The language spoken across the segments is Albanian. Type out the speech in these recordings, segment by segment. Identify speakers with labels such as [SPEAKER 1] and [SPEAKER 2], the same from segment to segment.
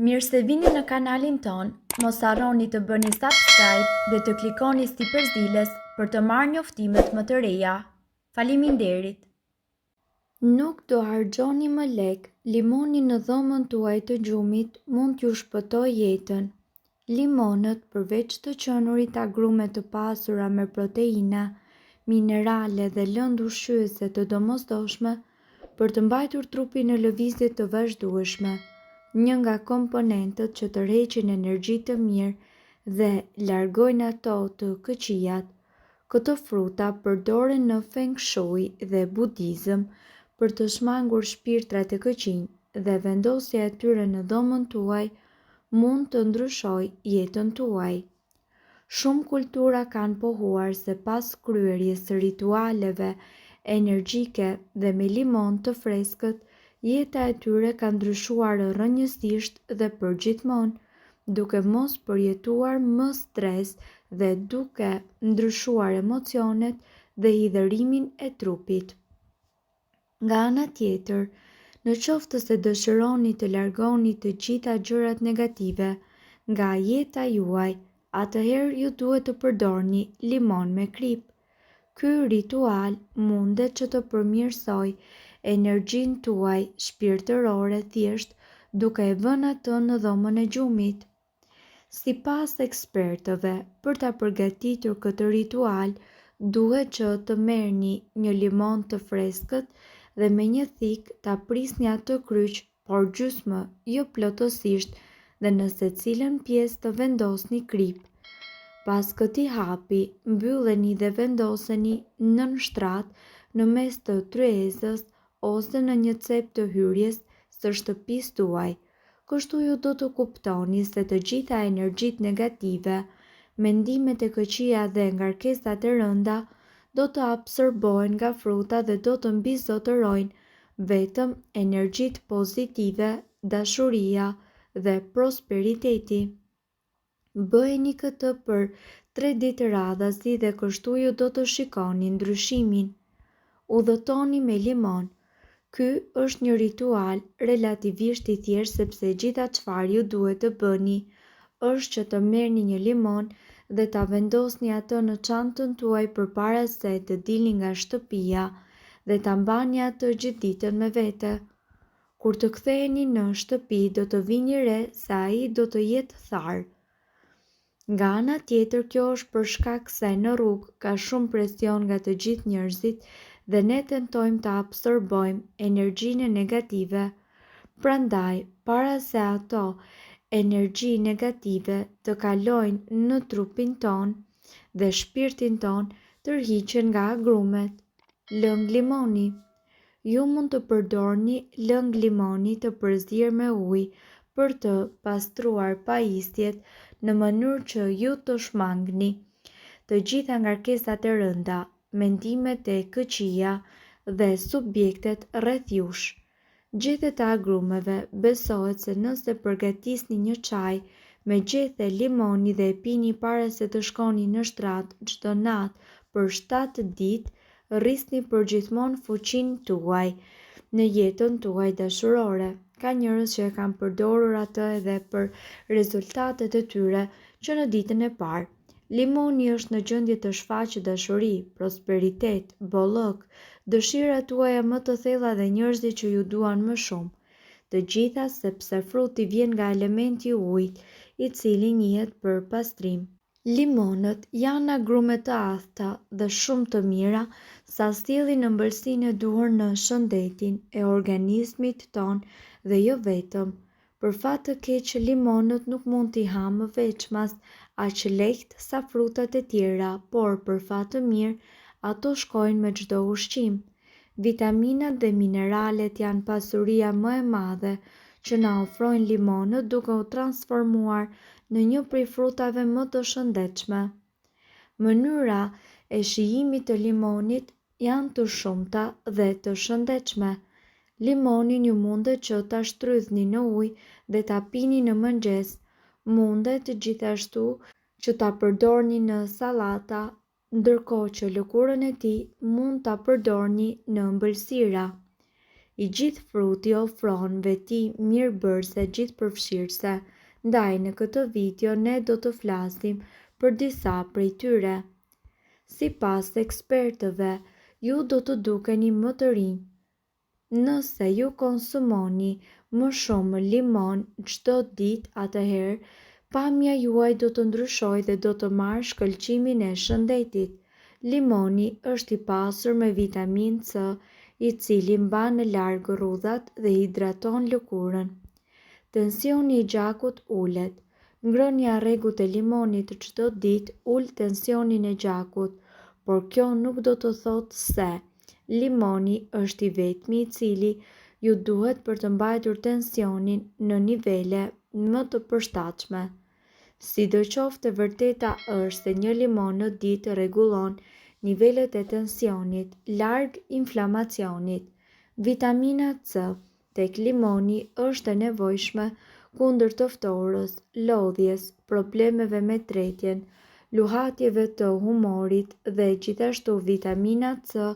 [SPEAKER 1] Mirë se vini në kanalin ton, mos harroni të bëni subscribe dhe të klikoni si përzieles për të marrë njoftimet më të reja. Faleminderit! Nuk do harxhoni më lek, limoni në dhomën tuaj të gjumit mund t'ju shpëtoj jetën. Limonët, përveç të qenurit agrume të pasura me proteina, minerale dhe lëndë ushqyese të domosdoshme, për të mbajtur trupin në lëvizje të vazhdueshme, një nga komponentët që tërheqin energji të mirë dhe largojnë ato të këqijat. Këto fruta përdoren në Feng Shui dhe Budizëm për të shmangur shpirtrat e këqij dhe vendosja e tyre në dhomën tuaj mund të ndryshojë jetën tuaj. Shumë kultura kanë pohuar se pas kryerjes së ritualeve energjike dhe me limon të freskët, jeta e tyre ka ndryshuar rrënjësisht dhe përgjithmonë, duke mos përjetuar më stres dhe duke ndryshuar emocionet dhe hidhërimin e trupit. Nga ana tjetër, në qoftë se dëshironi të largoni të gjitha gjërat negative nga jeta juaj, atëherë ju duhet të përdorni limon me krip. Ky ritual mundet që të përmirësoj energjinë tuaj shpirtërore thjesht duke e vënë atë në dhomën e gjumit. Sipas ekspertëve, për ta përgatitur këtë ritual, duhet që të merrni një limon të freskët dhe me një thik ta prisni atë kryq, por gjysmë, jo plotësisht, dhe në secilën pjesë të vendosni krip. Pas këtij hapi, mbylleni dhe vendoseni nën shtrat në mes të tryezës ose në një cep të hyrjes së shtëpisë tuaj. Kështu ju do të kuptoni se të gjitha energjitë negative, mendimet e këqija dhe ngarkesat e rënda do të absorbohen nga fruta dhe do të mbizotërojnë vetëm energjitë pozitive, dashuria dhe prosperiteti. Bëheni këtë për 3 ditë radhasi dhe kështu ju do të shikoni ndryshimin. Udhëtoni me limon. Ky është një ritual relativisht i thjeshtë sepse gjitha çfarë ju duhet të bëni është që të merrni një limon dhe ta vendosni atë në çantën tuaj përpara se të dilni nga shtëpia dhe ta mbani atë gjithë ditën me vete. Kur të ktheheni në shtëpi do të vini re se ai do të jetë tharë. Nga ana tjetër, kjo është për shkak se në rrugë ka shumë presion nga të gjithë njerëzit dhe ne tentojmë të absorbojmë energjinë negative. Prandaj, para se ato energji negative të kalojnë në trupin ton dhe shpirtin ton, tërhiqen nga agrumet. Lëng limoni. Ju mund të përdorni lëng limoni të përzierë me ujë për të pastruar pajisjet në mënyrë që ju të shmangni të gjitha ngarkesat e rënda, mendimet e këqija dhe subjektet rreth jush. Gjethet e agrumeve. Besohet se nëse përgatisni një çaj me gjethe limoni dhe e pini para se të shkoni në shtrat çdo natë për 7 ditë, rrisni përgjithmonë fuqinë tuaj në jetën tuaj dashurore. Ka njerëz që e kanë përdorur atë edhe për rezultatet e tyre që në ditën e parë. Limoni është në gjendje të shfaqë dashuri, prosperitet, bollëk, dëshirat tuaja më të thella dhe njerëzit që ju duan më shumë. Të gjitha sepse fruti vjen nga elementi ujit, i cili njihet për pastrim. Limonët janë agrume të ahtëta dhe shumë të mira sa sjellin ëmbëlsinë e duhur në shëndetin e organizmit ton dhe jo vetëm. Për fat të keq, limonët nuk mund t'i hamë veçmas aq lehtë sa frutat e tjera, por për fat të mirë, ato shkojnë me çdo ushqim. Vitaminat dhe mineralet janë pasuria më e madhe që na ofrojnë limonët duke u transformuar në një prej frutave më të shëndetshme. Mënyra e shijimit të limonit janë të shumta dhe të shëndetshme. Limonin ju mundet që ta shtrydhni në ujë dhe ta pini në mëngjes. Mundet gjithashtu që ta përdorni në sallata, ndërkohë që lëkurën e tij mund ta përdorni në ëmbëlsira. I gjithë fruti ofron veti mirëbërëse gjithëpërfshirëse, ndaj në këtë video ne do të flasim për disa prej tyre. Sipas ekspertëve, ju do të dukeni më të rinj nëse ju konsumoni më shumë limon çdo ditë, atëherë pamja juaj do të ndryshojë dhe do të marrë shkëlqimin e shëndetit. Limoni është i pasur me vitaminë C, i cili mban në larg rrudhat dhe hidraton lëkurën. Tensioni i gjakut ulet. Ngrënia e rregullt e limonit çdo ditë ul tensionin e gjakut, por kjo nuk do të thotë se limoni është i vetmi i cili ju duhet për të mbajtur tensionin në nivele më të përshtatshme. Sidoqoftë, e vërteta është se një limon në ditë rregullon nivelet e tensionit, larg inflamacionit. Vitamina C tek limoni është e nevojshme kundër të ftorës, lodhjes, problemeve me tretjen, luhatjeve të humorit dhe gjithashtu vitamina C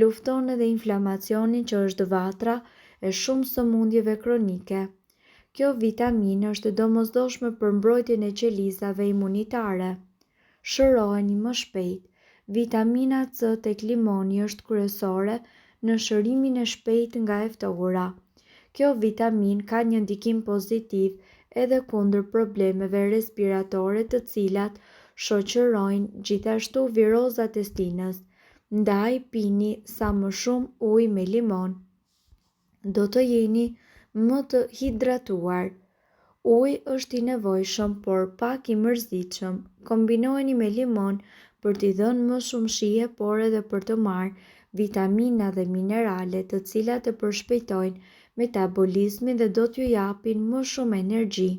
[SPEAKER 1] lufton edhe inflamacionin që është vatra e shumë sëmundjeve kronike. Kjo vitaminë është domosdoshme për mbrojtjen e qelizave imunitare. Shëroheni më shpejt. Vitamina C tek limoni është kryesore në shërimin e shpejtë nga e ftohura. Kjo vitaminë ka një ndikim pozitiv edhe kundër problemeve respiratore të cilat shoqërojnë gjithashtu virozat e stinës. Ndaj pini sa më shumë ujë me limon. Do të jeni më të hidratuar. Uji është i nevojshëm por pak i mërzitshëm. Kombinojeni me limon për t'i dhënë më shumë shije, por edhe për të marrë vitamina dhe minerale të cilat e përshpejtojnë metabolizmin dhe do t'ju japin më shumë energji.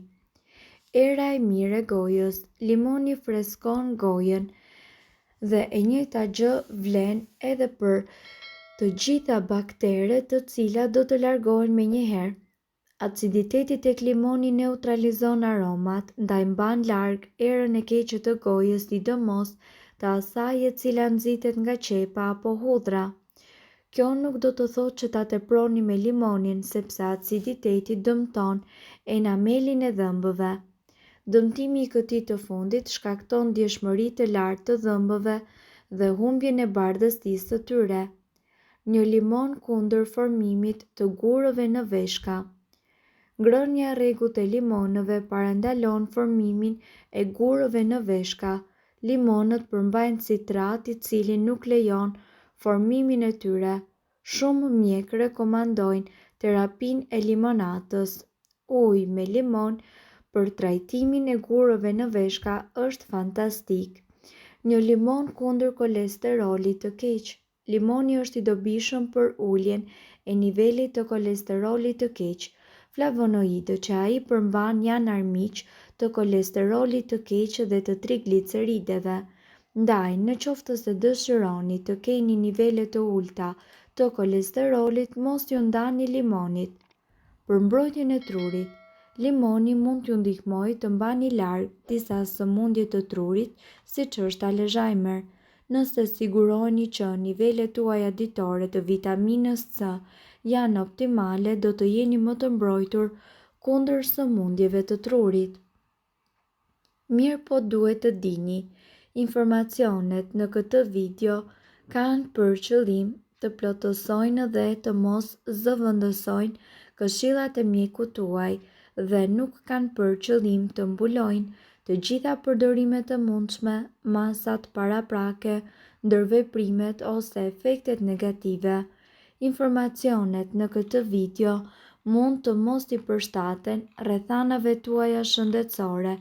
[SPEAKER 1] Era e mirë e gojës. Limoni freskon gojën dhe e njëjta gjë vlen edhe për të gjitha bakteret të cilat do të largohen menjëherë. Aciditeti tek limoni neutralizon aromat, ndaj mban larg erën e keqe të gojës, sidomos të asaj e cila nxitet nga qepa apo hudhra. Kjo nuk do të thotë që ta teproni me limonin, sepse aciditeti dëmton enamelin e dhëmbëve. Dëmtimi i këtij të fundit shkakton djeshmëri të lartë të dhëmbëve dhe humbjen e bardhësisë së tyre. Një limon kundër formimit të gurëve në veshka. Ngrënia e rregullt e limonëve parandalon formimin e gurëve në veshka. Limonët përmbajnë citrat i cili nuk lejon formimin e tyre. Shumë mjekë rekomandojnë terapinë e limonatës. Uji me limon për trajtimin e gurëve në veshka është fantastik. Një limon kundër kolesterolit të keq. Limoni është i dobishëm për uljen e nivelit të kolesterolit të keq. Flavonoidët që ai përmban janë armiq të kolesterolit të keq dhe të triglicerideve. Ndaj, në qoftë se dëshironi të keni nivele të ulta të kolesterolit, mos ju ndani limonit. Për mbrojtjen e trurit, limoni mund t'ju ndihmojë të mbani larg disa sëmundje të trurit, siç është Alzheimer. Nëse siguroheni që nivelet tuaja ditore të vitaminës C janë optimale, do të jeni më të mbrojtur kundër sëmundjeve të trurit. Mirë po duhet të dini, informacionet në këtë video kanë për qëllim të plotësojnë dhe të mos zëvendësojnë këshillat e mjekut tuaj dhe nuk kanë për qëllim të mbulojnë të gjitha përdorimet e mundshme, masat paraprake, ndërveprimet ose efektet negative. Informacionet në këtë video mund të mos i përshtaten rrethanave tuaja shëndetësore,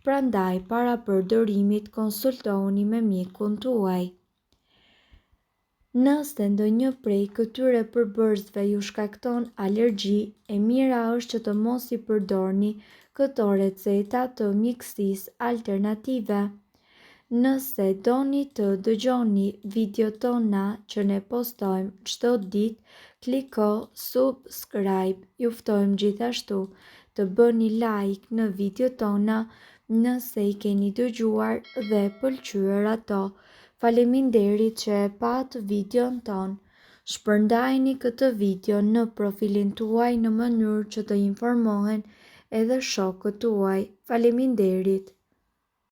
[SPEAKER 1] prandaj para përdorimit konsultohuni me mjekun tuaj. Nëse ndonjë prej këtyre përbërësve ju shkakton alergji, e mira është që të mos i përdorni këto receta të mjekësisë alternative. Nëse doni të dëgjoni video tona që ne postojmë çdo ditë, kliko subscribe. Ju ftojmë gjithashtu të bëni like në video tona nëse i keni dëgjuar dhe pëlqyer ato. Faleminderit që e pat videon ton. Shpërndajini këtë video në profilin tuaj në mënyrë që të informohen edhe shokët tuaj. Faleminderit!